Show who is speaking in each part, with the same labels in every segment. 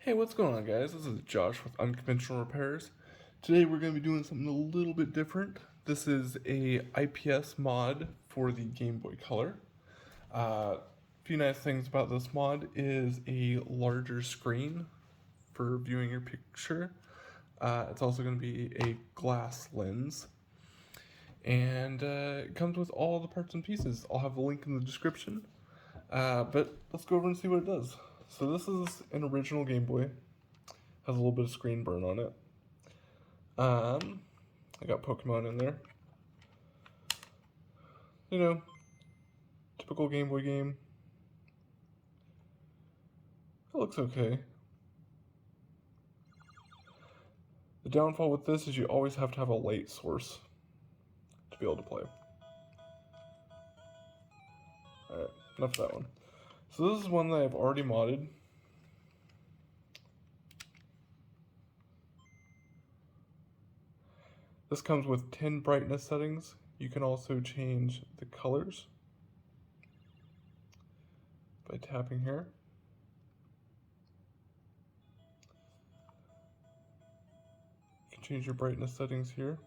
Speaker 1: Hey, what's going on, guys? This is Josh with Unconventional Repairs. Today we're going to be doing something a little bit different. This is a IPS mod for the Game Boy Color. A few nice things about this mod is a larger screen for viewing your picture. It's also going to be a glass lens. And it comes with all the parts and pieces. I'll have a link in the description. But let's go over and see what it does. So this is an original Game Boy. Has a little bit of screen burn on it. I got Pokemon in there. You know, typical Game Boy game. It looks okay. The downfall with this is you always have to have a light source to be able to play. Alright, enough of that one. So this is one that I've already modded. This comes with 10 brightness settings. You can also change the colors by tapping here. You can change your brightness settings here.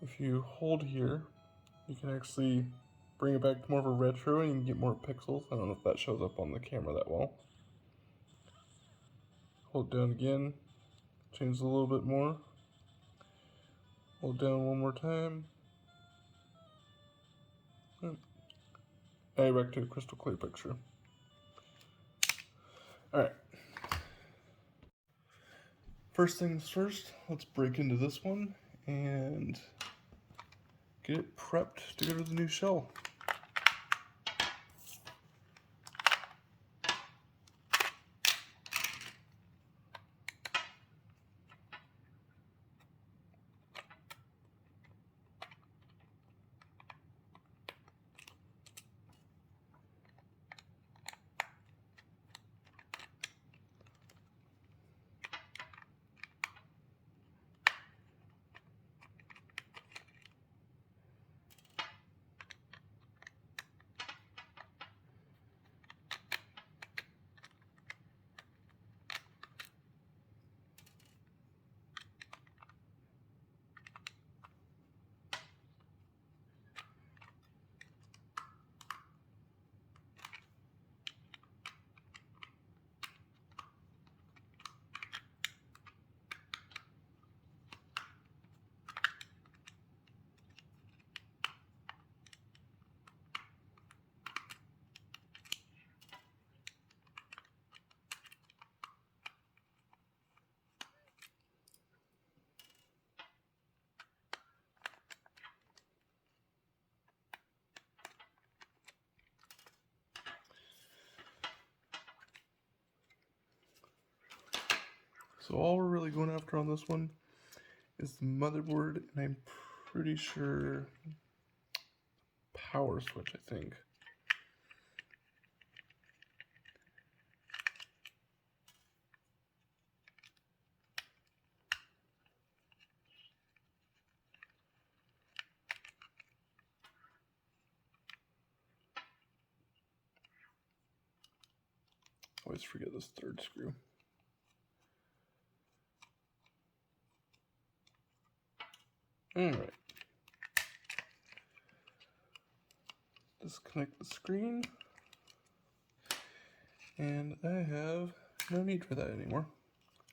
Speaker 1: If you hold here, you can actually bring it back to more of a retro and you can get more pixels. I don't know if that shows up on the camera that well. Hold down again, change a little bit more. Hold down one more time. And back to a crystal clear picture. Alright. First things first, let's break into this one and get it prepped to go to the new shell. So all we're really going after on this one is the motherboard, and I'm pretty sure power switch, I think. Always forget this third screw. Alright. Disconnect the screen. And I have no need for that anymore.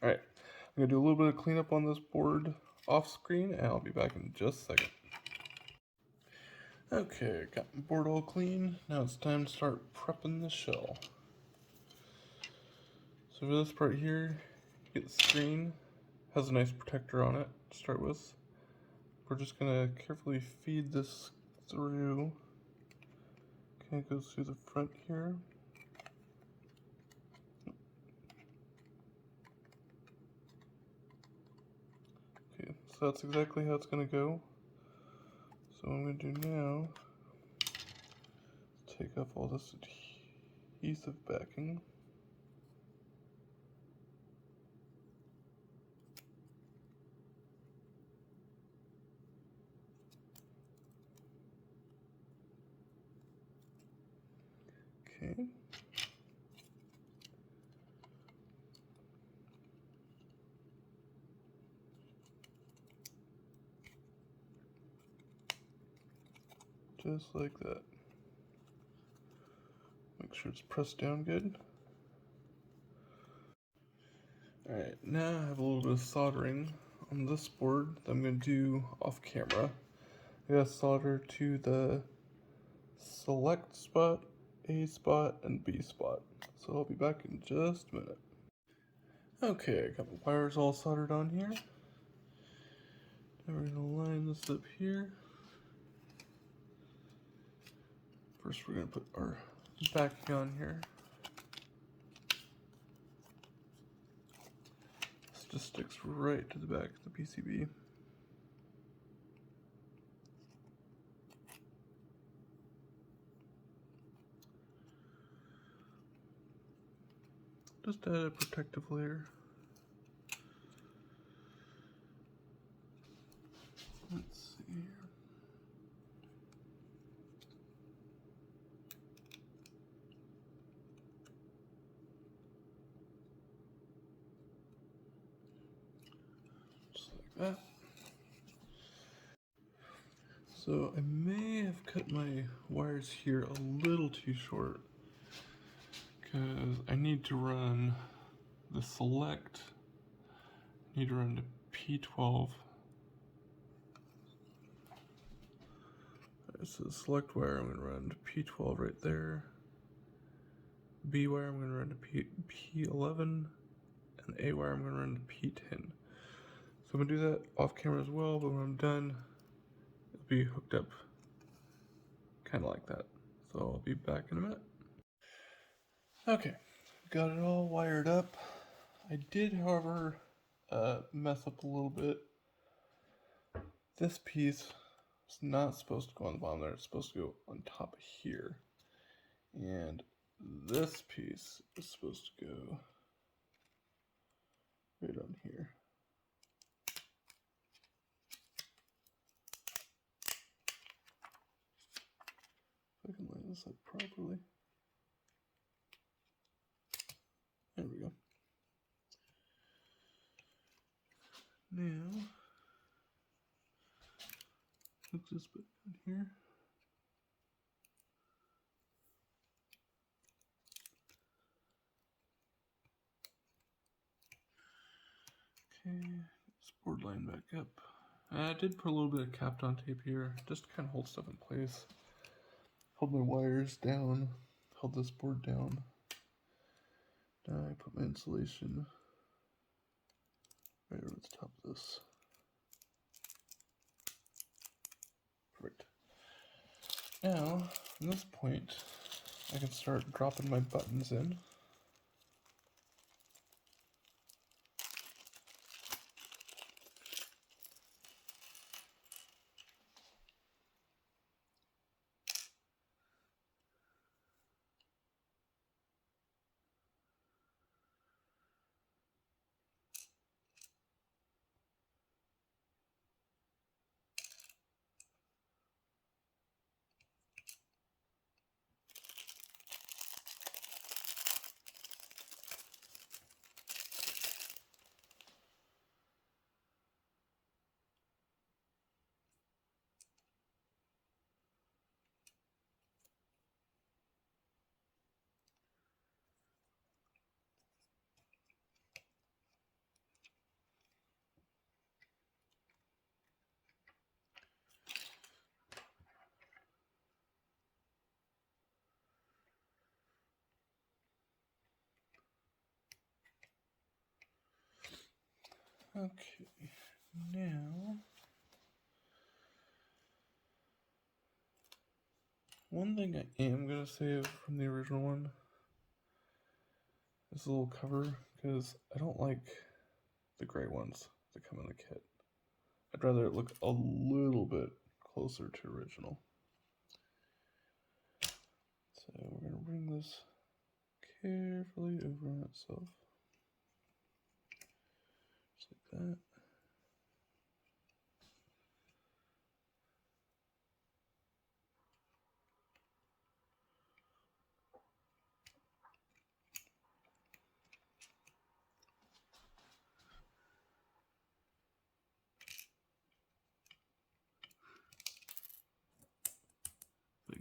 Speaker 1: Alright, I'm going to do a little bit of cleanup on this board off screen, and I'll be back in just a second. Okay, got my board all clean. Now it's time to start prepping the shell. So for this part here, you get the screen. Has a nice protector on it to start with. We're just going to carefully feed this through. Okay, it goes through the front here. Okay, so that's exactly how it's going to go. So what I'm going to do now is take off all this adhesive backing. Okay. Just like that. Make sure it's pressed down good. Alright, now I have a little bit of soldering on this board that I'm going to do off camera. I got to solder to the select spot, A spot, and B spot. So I'll be back in just a minute. Okay, I got my wires all soldered on here. Now we're going to line this up here. First we're going to put our backing on here. This just sticks right to the back of the PCB. Just add a protective layer. Let's see here. Just like that. So I may have cut my wires here a little too short because I need to run the select, I need to run to P12. So the select wire I'm going to run to P12 right there. B wire I'm going to run to P11, and the A wire I'm going to run to P10. So I'm going to do that off camera as well, but when I'm done, it'll be hooked up kind of like that. So I'll be back in a minute. Okay, got it all wired up. I did, however, mess up a little bit. This piece is not supposed to go on the bottom there, it's supposed to go on top here. And this piece is supposed to go right on here. If I can line this up properly. There we go. Now, hook this back on here. Okay, this board line back up. I did put a little bit of Kapton tape here, just to kind of hold stuff in place. Hold my wires down, held this board down. Now I put my insulation right over the top of this. Perfect. Now, from this point, I can start dropping my buttons in. Okay, now, one thing I am going to save from the original one is a little cover, because I don't like the gray ones that come in the kit. I'd rather it look a little bit closer to original. So we're going to bring this carefully over on itself. Just like that.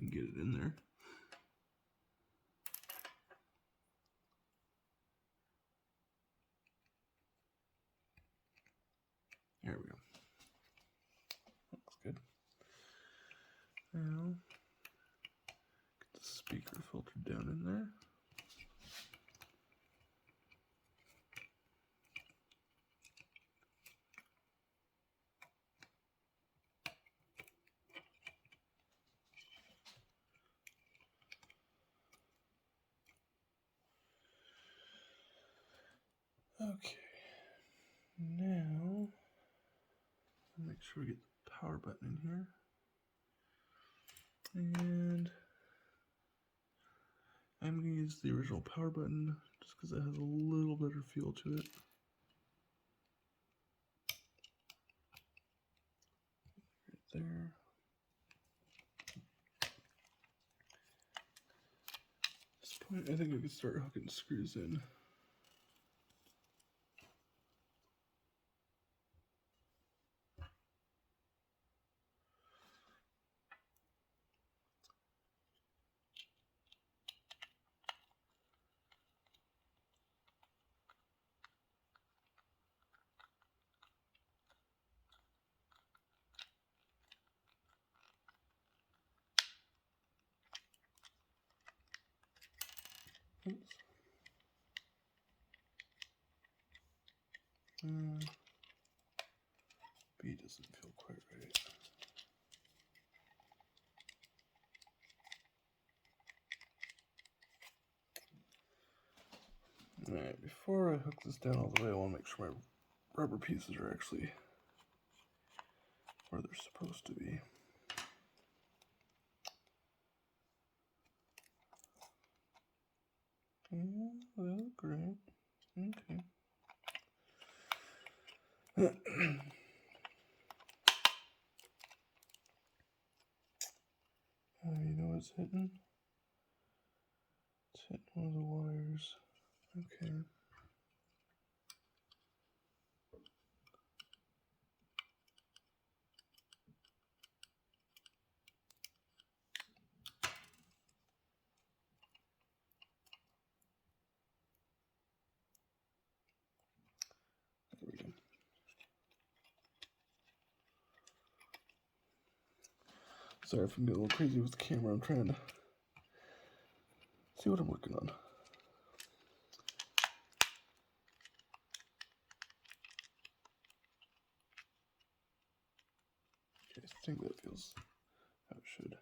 Speaker 1: can get it in there. There we go. Looks good. Now, get the speaker filtered down in there. Okay, now make sure we get the power button in here, and I'm going to use the original power button just because it has a little better feel to it. Right there. At this point, I think I could start hooking screws in. Oops. B doesn't feel quite right. Alright, before I hook this down all the way, I want to make sure my rubber pieces are actually where they're supposed to be. Yeah, they look great. Okay. You know what's hitting? It's hitting one of the wires. Okay. There we go. Sorry if I'm getting a little crazy with the camera. I'm trying to see what I'm working on. Okay, I think that feels how it should.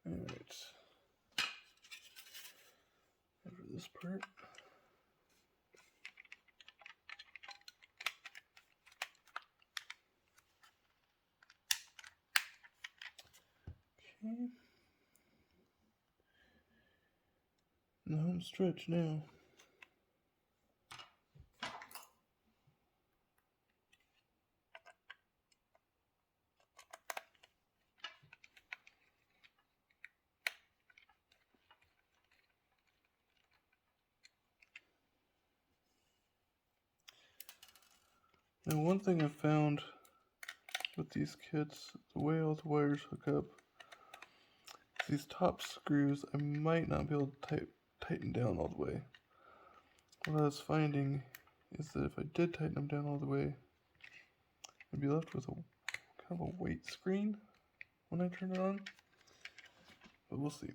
Speaker 1: Alright. Over this part. Okay. The home stretch now. Now, one thing I've found with these kits, the way all the wires hook up, these top screws I might not be able to tighten down all the way. What I was finding is that if I did tighten them down all the way, I'd be left with a kind of a weight screen when I turn it on, but we'll see.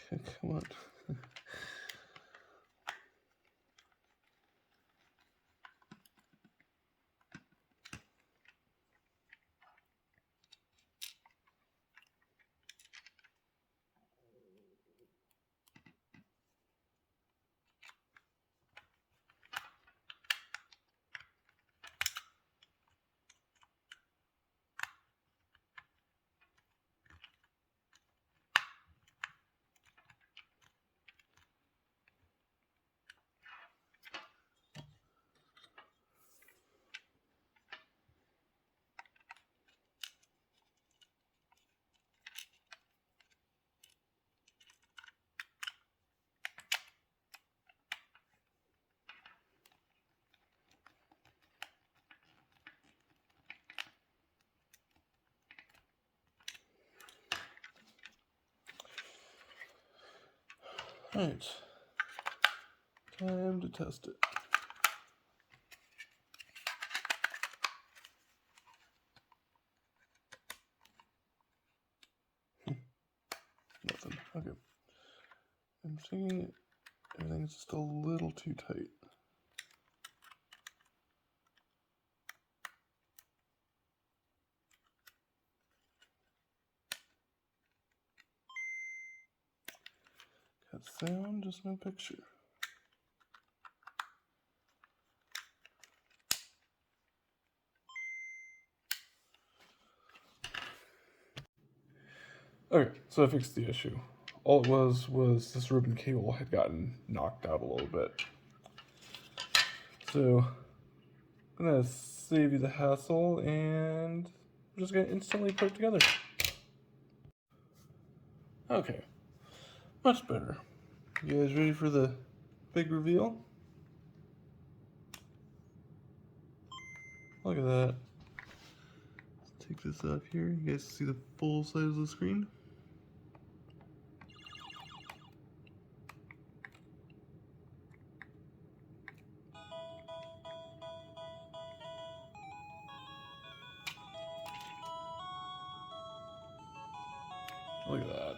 Speaker 1: Come on. Alright, time to test it. Nothing. Okay. I'm thinking everything's just a little too tight. Got sound, just no picture. Okay, so I fixed the issue. All it was this ribbon cable had gotten knocked out a little bit. So I'm gonna save you the hassle and I'm just gonna instantly put it together. Okay, much better. You guys ready for the big reveal? Look at that. Let's take this up here. You guys see the full size of the screen? Look at that.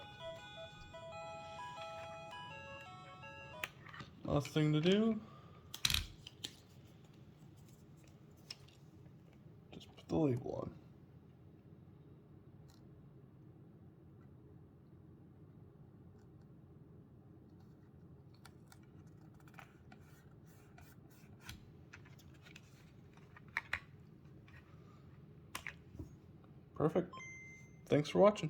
Speaker 1: Last thing to do, just put the label on. Perfect. Thanks for watching.